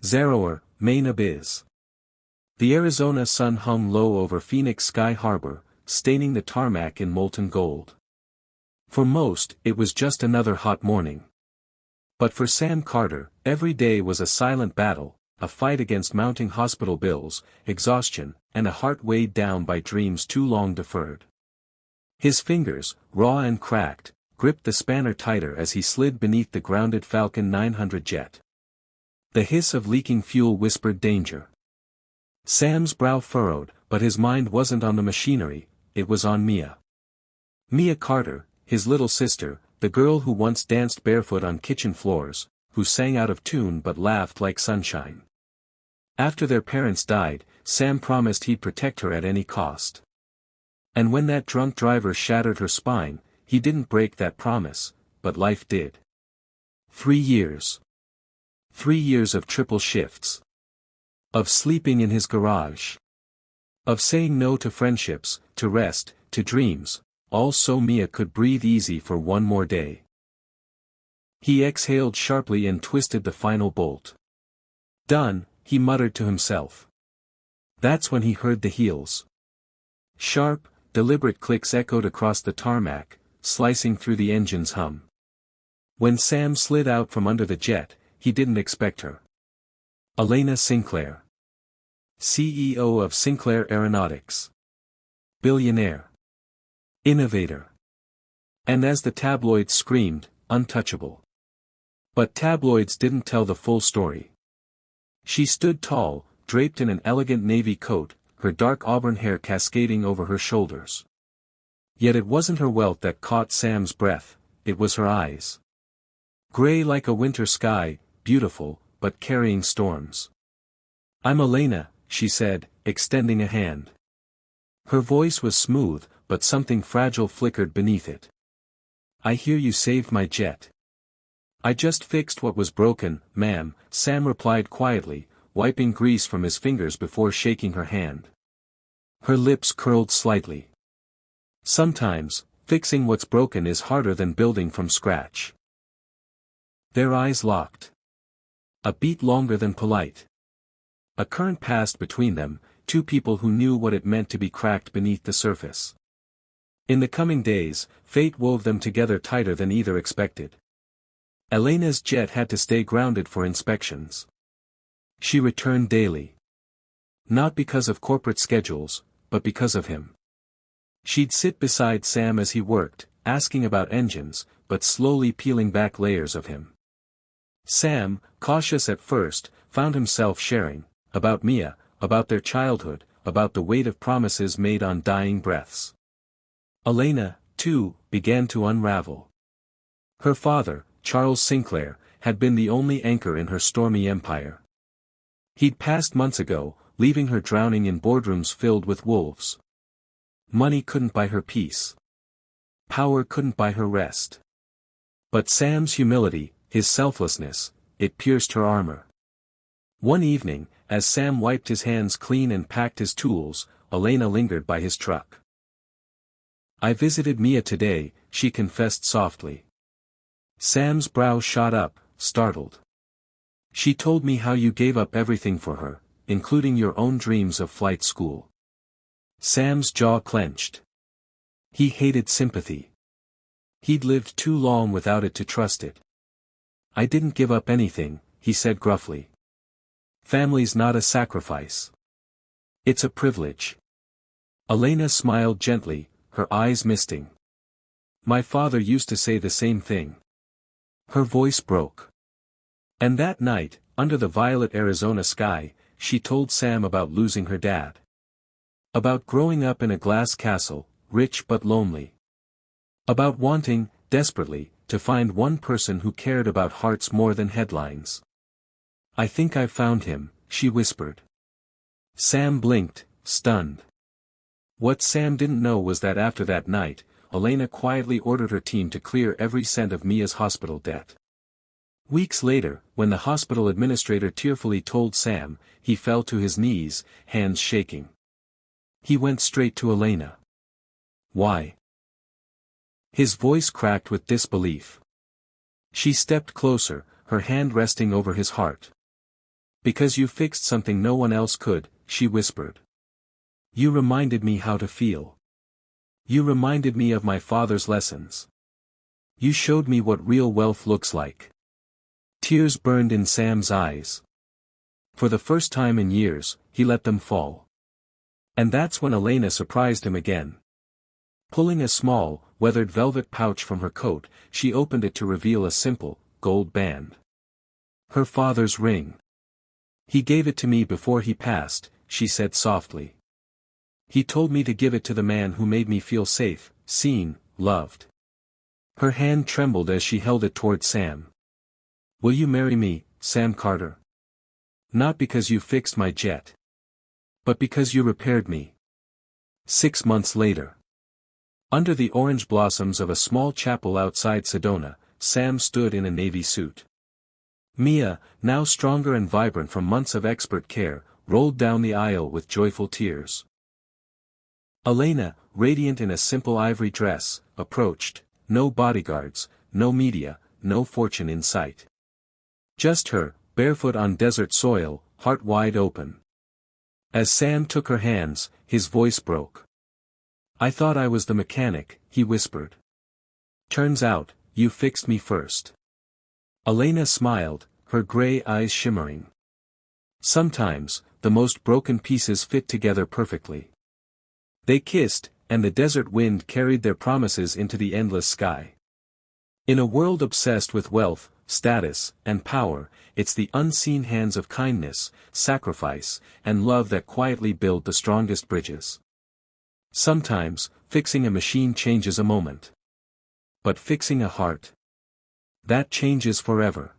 Zarrower, Maine Abyss. The Arizona sun hung low over Phoenix Sky Harbor, staining the tarmac in molten gold. For most, it was just another hot morning. But for Sam Carter, every day was a silent battle, a fight against mounting hospital bills, exhaustion, and a heart weighed down by dreams too long deferred. His fingers, raw and cracked, gripped the spanner tighter as he slid beneath the grounded Falcon 900 jet. The hiss of leaking fuel whispered danger. Sam's brow furrowed, but his mind wasn't on the machinery, it was on Mia. Mia Carter, his little sister, the girl who once danced barefoot on kitchen floors, who sang out of tune but laughed like sunshine. After their parents died, Sam promised he'd protect her at any cost. And when that drunk driver shattered her spine, he didn't break that promise, but life did. 3 years. 3 years of triple shifts. Of sleeping in his garage. Of saying no to friendships, to rest, to dreams, all so Mia could breathe easy for one more day. He exhaled sharply and twisted the final bolt. Done, he muttered to himself. That's when he heard the heels. Sharp, deliberate clicks echoed across the tarmac, slicing through the engine's hum. When Sam slid out from under the jet, he didn't expect her. Elena Sinclair. CEO of Sinclair Aeronautics. Billionaire. Innovator. And as the tabloids screamed, untouchable. But tabloids didn't tell the full story. She stood tall, draped in an elegant navy coat, her dark auburn hair cascading over her shoulders. Yet it wasn't her wealth that caught Sam's breath, it was her eyes. Gray like a winter sky, beautiful, but carrying storms. I'm Elena, she said, extending a hand. Her voice was smooth, but something fragile flickered beneath it. I hear you saved my jet. I just fixed what was broken, ma'am, Sam replied quietly, wiping grease from his fingers before shaking her hand. Her lips curled slightly. Sometimes, fixing what's broken is harder than building from scratch. Their eyes locked. A beat longer than polite. A current passed between them, two people who knew what it meant to be cracked beneath the surface. In the coming days, fate wove them together tighter than either expected. Elena's jet had to stay grounded for inspections. She returned daily. Not because of corporate schedules, but because of him. She'd sit beside Sam as he worked, asking about engines, but slowly peeling back layers of him. Sam, cautious at first, found himself sharing, about Mia, about their childhood, about the weight of promises made on dying breaths. Elena, too, began to unravel. Her father, Charles Sinclair, had been the only anchor in her stormy empire. He'd passed months ago, leaving her drowning in boardrooms filled with wolves. Money couldn't buy her peace. Power couldn't buy her rest. But Sam's humility, his selflessness, it pierced her armor. One evening, as Sam wiped his hands clean and packed his tools, Elena lingered by his truck. I visited Mia today, she confessed softly. Sam's brow shot up, startled. She told me how you gave up everything for her, including your own dreams of flight school. Sam's jaw clenched. He hated sympathy. He'd lived too long without it to trust it. I didn't give up anything, he said gruffly. Family's not a sacrifice. It's a privilege. Elena smiled gently, her eyes misting. My father used to say the same thing. Her voice broke. And that night, under the violet Arizona sky, she told Sam about losing her dad. About growing up in a glass castle, rich but lonely. About wanting, desperately, to find one person who cared about hearts more than headlines. I think I've found him, she whispered. Sam blinked, stunned. What Sam didn't know was that after that night, Elena quietly ordered her team to clear every cent of Mia's hospital debt. Weeks later, when the hospital administrator tearfully told Sam, he fell to his knees, hands shaking. He went straight to Elena. Why? His voice cracked with disbelief. She stepped closer, her hand resting over his heart. Because you fixed something no one else could, she whispered. You reminded me how to feel. You reminded me of my father's lessons. You showed me what real wealth looks like. Tears burned in Sam's eyes. For the first time in years, he let them fall. And that's when Elena surprised him again. Pulling a small, weathered velvet pouch from her coat, she opened it to reveal a simple, gold band. Her father's ring. He gave it to me before he passed, she said softly. He told me to give it to the man who made me feel safe, seen, loved. Her hand trembled as she held it toward Sam. Will you marry me, Sam Carter? Not because you fixed my jet. But because you repaired me. 6 months later. Under the orange blossoms of a small chapel outside Sedona, Sam stood in a navy suit. Mia, now stronger and vibrant from months of expert care, rolled down the aisle with joyful tears. Elena, radiant in a simple ivory dress, approached, no bodyguards, no media, no fortune in sight. Just her, barefoot on desert soil, heart wide open. As Sam took her hands, his voice broke. I thought I was the mechanic, he whispered. Turns out, you fixed me first. Elena smiled, her gray eyes shimmering. Sometimes, the most broken pieces fit together perfectly. They kissed, and the desert wind carried their promises into the endless sky. In a world obsessed with wealth, status, and power, it's the unseen hands of kindness, sacrifice, and love that quietly build the strongest bridges. Sometimes, fixing a machine changes a moment. But fixing a heart, that changes forever.